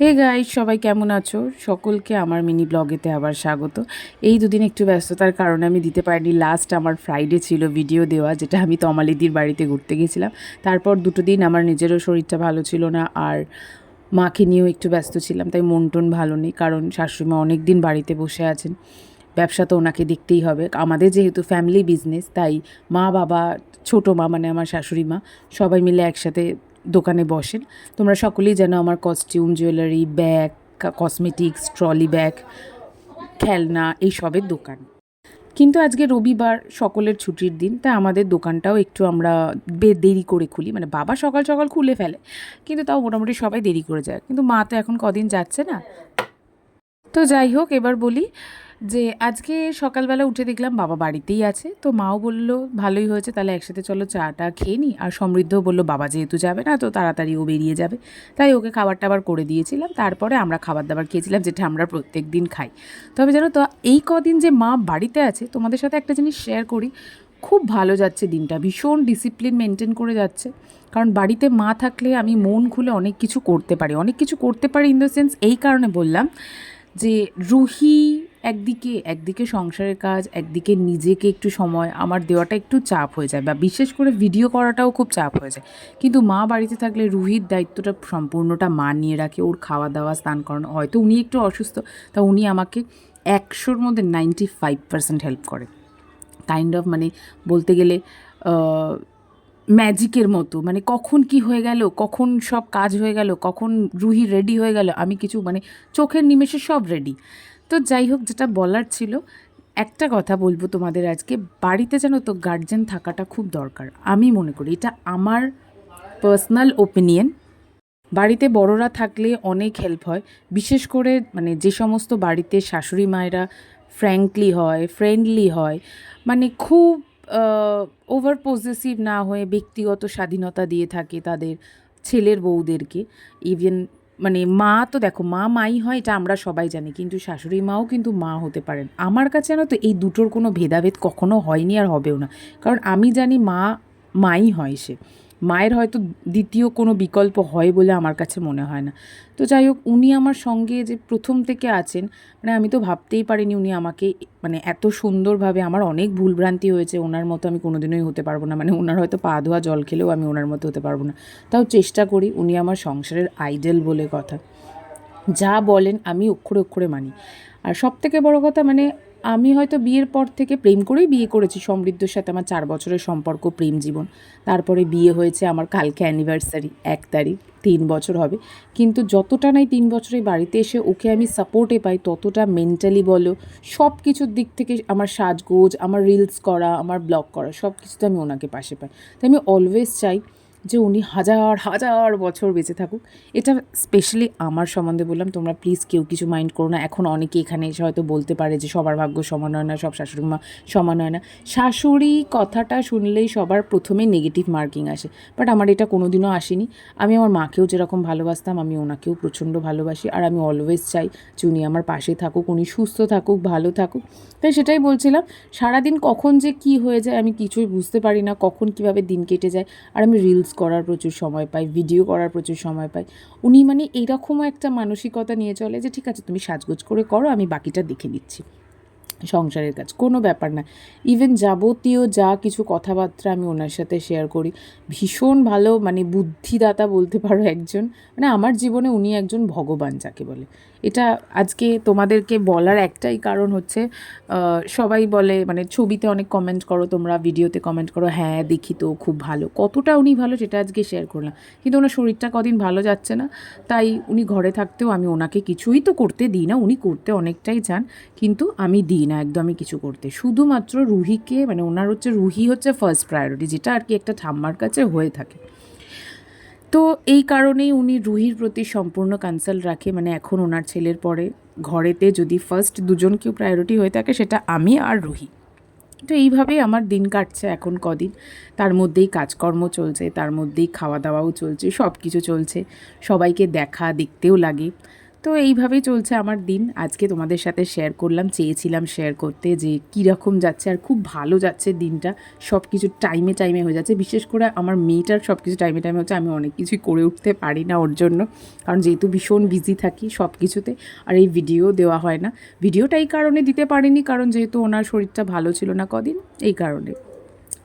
Hey guys, সবাই কেমন আছো? সকলকে আমার মিনি ব্লগেতে আবার স্বাগত। এই দুদিন একটু ব্যস্ততার কারণে আমি দিতে পারিনি। লাস্ট আমার ফ্রাইডে ছিল ভিডিও দেওয়া, যেটা আমি তমালিদির বাড়িতে ঘুরতে গেছিলাম। তারপর দুটো দিন আমার নিজেরও শরীরটা ভালো ছিল না, আর মাকে নিয়েও একটু ব্যস্ত ছিলাম, তাই মন টন ভালো নেই। কারণ শাশুড়িমা অনেক দিন বাড়িতে বসে আছেন, ব্যবসা তো ওনাকে দেখতেই হবে। আমাদের যেহেতু ফ্যামিলি বিজনেস, তাই মা বাবা, ছোটো মা মানে আমার শাশুড়ি মা, সবাই মিলে একসাথে দোকানে বসেন। তোমরা সকলেই জানো আমার costume, jewellery, bag, cosmetics, trolley bag, খেলনা এইসবের দোকান। কিন্তু আজকে রবিবার, সকলের ছুটির দিন, তাই আমাদের দোকানটাও একটু আমরা দেরি করে খুলি। মানে বাবা সকাল সকাল খুলে ফেলে, কিন্তু তাও মোটামুটি সবাই দেরি করে যায়। কিন্তু মা তো এখন কদিন যাচ্ছে না। তো যাই হোক, এবার বলি যে আজকে সকালবেলা উঠে দেখলাম বাবা বাড়িতেই আছে। তো মাও বললো ভালোই হয়েছে, তাহলে একসাথে চলো চাটা খেয়ে নিই। আর সমৃদ্ধও বললো বাবা যেহেতু যাবে না, তো তাড়াতাড়ি ও বেরিয়ে যাবে, তাই ওকে খাবার টাবার করে দিয়েছিলাম। তারপরে আমরা খাবার দাবার খেয়েছিলাম, যেটা আমরা প্রত্যেক দিন খাই। তবে জানো তো, এই কদিন যে মা বাড়িতে আছে, তোমাদের সাথে একটা জিনিস শেয়ার করি। খুব ভালো যাচ্ছে দিনটা, ভীষণ ডিসিপ্লিন মেনটেন করে যাচ্ছে। কারণ বাড়িতে মা থাকলে আমি মন খুলে অনেক কিছু করতে পারি, অনেক কিছু করতে পারি ইন দ্য সেন্স, এই কারণে বললাম যে রুহি একদিকে একদিকে সংসারের কাজ, একদিকে নিজেকে একটু সময় আমার দেওয়াটা একটু চাপ হয়ে যায়, বা বিশেষ করে ভিডিও করাটাও খুব চাপ হয়ে যায়। কিন্তু মা বাড়িতে থাকলে রুহির দায়িত্বটা সম্পূর্ণটা মা নিয়ে রাখে। ওর খাওয়া দাওয়া, স্নান করানো, হয়তো উনি একটু অসুস্থ, তা উনি আমাকে 100-র মধ্যে 95% হেল্প করে। কাইন্ড অফ, মানে বলতে গেলে ম্যাজিকের মতো। মানে কখন কি হয়ে গেল, কখন সব কাজ হয়ে গেল, কখন রুহি রেডি হয়ে গেল, আমি কিছু মানে চোখের নিমেষে সব রেডি। তো যাই হোক, যেটা বলার ছিল, একটা কথা বলবো তোমাদের আজকে। বাড়িতে যেন তো গার্জেন থাকাটা খুব দরকার, আমি মনে করি। এটা আমার পার্সোনাল ওপিনিয়ন। বাড়িতে বড়রা থাকলে অনেক হেল্প হয়। বিশেষ করে মানে যে সমস্ত বাড়িতে শাশুড়ি মায়েরা ফ্র্যাঙ্কলি হয়, ফ্রেন্ডলি হয়, মানে খুব ওভার পজেসিভ না হয়ে ব্যক্তিগত স্বাধীনতা দিয়ে থাকে তাদের ছেলের বউদেরকে। ইভেন মানে মা তো দেখো, মা মাই হয়, এটা আমরা সবাই জানি, কিন্তু শাশুড়ি মাও কিন্তু মা হতে পারেন। আমার কাছে জানো তো, এই দুটোর কোনো ভেদাভেদ কখনো হয়নি আর হবেও না। কারণ আমি জানি মা মাই হয় সে, মায়ের হয়তো দ্বিতীয় কোনো বিকল্প হয় বলে আমার কাছে মনে হয় না। তো যাই হোক, উনি আমার সঙ্গে যে প্রথম থেকে আছেন, মানে আমি তো ভাবতেই পারিনি উনি আমাকে মানে এত সুন্দরভাবে। আমার অনেক ভুলভ্রান্তি হয়েছে, ওনার মতো আমি কোনোদিনই হতে পারবো না। মানে ওনার হয়তো পা ধোয়া জল খেলেও আমি ওনার মতো হতে পারবো না, তাও চেষ্টা করি। উনি আমার সংসারের আইডল বলে কথা, যা বলেন আমি অক্ষরে অক্ষরে মানি। আর সব থেকে বড় কথা, মানে আমি হয়তো বিয়ের পর থেকে প্রেম করেই বিয়ে করেছি। সমৃদ্ধর সাথে আমার 4 বছরের সম্পর্ক, প্রেম জীবন। তারপরে বিয়ে হয়েছে আমার, কালকে অ্যানিভার্সারি 1 তারিখ, 3 বছর হবে। কিন্তু যতটা নাই 3 বছরে বাড়িতে এসে ওকে আমি সাপোর্টে পাই, ততটা মেন্টালি বলো, সব কিছুর দিক থেকে, আমার সাজগোজ, আমার রিলস করা, আমার ব্লগ করা, সব কিছুতে আমি ওনাকে পাশে পাই। তাই আমি অলওয়েজ চাই যে উনি হাজার হাজার বছর বেঁচে থাকুক। এটা স্পেশালি আমার সম্বন্ধে বললাম, তোমরা প্লিজ কেউ কিছু মাইন্ড করো না। এখন অনেকে এখানে এসে হয়তো বলতে পারে যে সবার ভাগ্য সমান হয় না, সব শাশুড়ি মা সমান হয় না। শাশুড়ি কথাটা শুনলেই সবার প্রথমে নেগেটিভ মার্কিং আসে, বাট আমার এটা কোনো দিনও আসেনি। আমি আমার মাকেও যেরকম ভালোবাসতাম, আমি ওনাকেও প্রচণ্ড ভালোবাসি। আর আমি অলওয়েজ চাই যে উনি আমার পাশে থাকুক, উনি সুস্থ থাকুক, ভালো থাকুক। তাই সেটাই বলছিলাম, সারাদিন কখন যে কি হয়ে যায় আমি কিছুই বুঝতে পারি না, কখন কিভাবে দিন কেটে যায়। আর আমি রিলস করার প্রচুর সময় পাই, ভিডিও করার প্রচুর সময় পাই। উনি মানে এইরকমও একটা মানসিকতা নিয়ে চলে যে ঠিক আছে তুমি সাজগোজ করে করো, আমি বাকিটা দেখে নিচ্ছি, সংসারের কাজ কোনো ব্যাপার না। ইভেন যাবতীয় যা কিছু কথাবার্তা আমি ওনার সাথে শেয়ার করি। ভীষণ ভালো, মানে বুদ্ধিদাতা বলতে পারো একজন। মানে আমার জীবনে উনি একজন ভগবান যাকে বলে। এটা আজকে তোমাদেরকে বলার একটাই কারণ হচ্ছে, সবাই বলে, মানে ছবিতে অনেক কমেন্ট করো তোমরা, ভিডিওতে কমেন্ট করো, হ্যাঁ দেখি তো খুব ভালো। কতটা উনি ভালো সেটা আজকে শেয়ার করলাম। কিন্তু ওনার শরীরটা কদিন ভালো যাচ্ছে না, তাই উনি ঘরে থাকতেও আমি ওনাকে কিছুই তো করতে দিই না। উনি করতে অনেকটাই চান, কিন্তু আমি দিই না একদমই কিছু করতে। শুধুমাত্র রুহিকে, মানে ওনার হচ্ছে রুহি হচ্ছে ফার্স্ট প্রায়োরিটি, যেটা আর কি একটা ঠাম্মার কাছে হয়ে থাকে। তো এই কারণেই উনি রুহির প্রতি সম্পূর্ণ কনসাল্ট রাখে। মানে এখন ওনার ছেলের পরে ঘরেতে যদি ফার্স্ট দুজন কেউ প্রায়োরিটি হয়ে থাকে, সেটা আমি আর রুহি। তো এইভাবেই আমার দিন কাটছে এখন কদিন। তার মধ্যেই কাজকর্ম চলছে, তার মধ্যেই খাওয়া দাওয়াও চলছে, সব কিছু চলছে। সবাইকে দেখতেও লাগে। তো এইভাবেই চলছে আমার দিন। আজকে তোমাদের সাথে শেয়ার করলাম, চেয়েছিলাম শেয়ার করতে যে কীরকম যাচ্ছে, আর খুব ভালো যাচ্ছে দিনটা। সব কিছু টাইমে টাইমে হয়ে যাচ্ছে, বিশেষ করে আমার মেয়েটার সব কিছু টাইমে টাইমে হচ্ছে। আমি অনেক কিছুই করে উঠতে পারি না ওর জন্য, কারণ যেহেতু ভীষণ বিজি থাকি সব কিছুতে, আর এই ভিডিও দেওয়া হয় না। ভিডিওটা এই কারণে দিতে পারিনি, কারণ যেহেতু ওনার শরীরটা ভালো ছিল না কদিন, এই কারণে।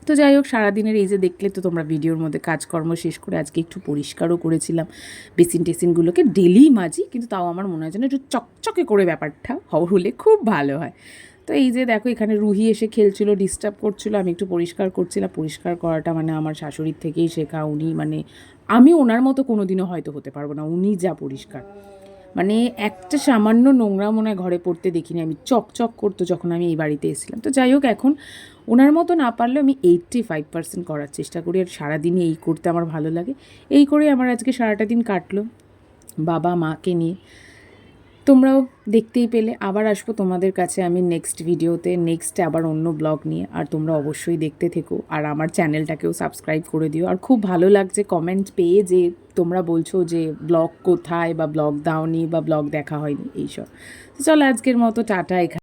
তো যাই হোক, সারাদিনের এই যে দেখলে তো তোমরা ভিডিওর মধ্যে কাজকর্ম শেষ করে আজকে একটু পরিষ্কারও করেছিলাম। বেসিন টেসিনগুলোকে ডেলি মাজি, কিন্তু তাও আমার মনে হয় যেন একটু চকচকে করে ব্যাপারটা হলে খুব ভালো হয়। তো এই যে দেখো, এখানে রুহি এসে খেলছিল, ডিস্টার্ব করছিল, আমি একটু পরিষ্কার করছিলাম। পরিষ্কার করাটা মানে আমার শাশুড়ির থেকেই শেখা। উনি মানে আমি ওনার মতো কোনো দিনও হয়তো হতে পারবো না, উনি যা পরিষ্কার, মানে একটা সামান্য নোংরা মনে হয় ঘরে পড়তে দেখিনি আমি। চকচক করতো যখন আমি এই বাড়িতে এসেছিলাম। তো যাই হোক, এখন ওনার মতো না পারলেও আমি 85% করার চেষ্টা করি, আর সারাদিনই এই করতে আমার ভালো লাগে। এই করে আমার আজকে সারাটা দিন কাটলো বাবা মাকে নিয়ে। তোমরাও দেখতেই পেলে। আবার আসবো তোমাদের কাছে আমি নেক্সট ভিডিওতে, নেক্সট আবার অন্য ব্লগ নিয়ে। আর তোমরা অবশ্যই দেখতে থেকো, আর আমার চ্যানেলটাকেও সাবস্ক্রাইব করে দিও। আর খুব ভালো লাগছে কমেন্ট পেয়ে যে তোমরা বলছো যে ব্লগ কোথায়, বা ব্লগ দাওনি, বা ব্লগ দেখা হয়নি, এইসব। তো চলো আজকের মতো টাটা। এখানে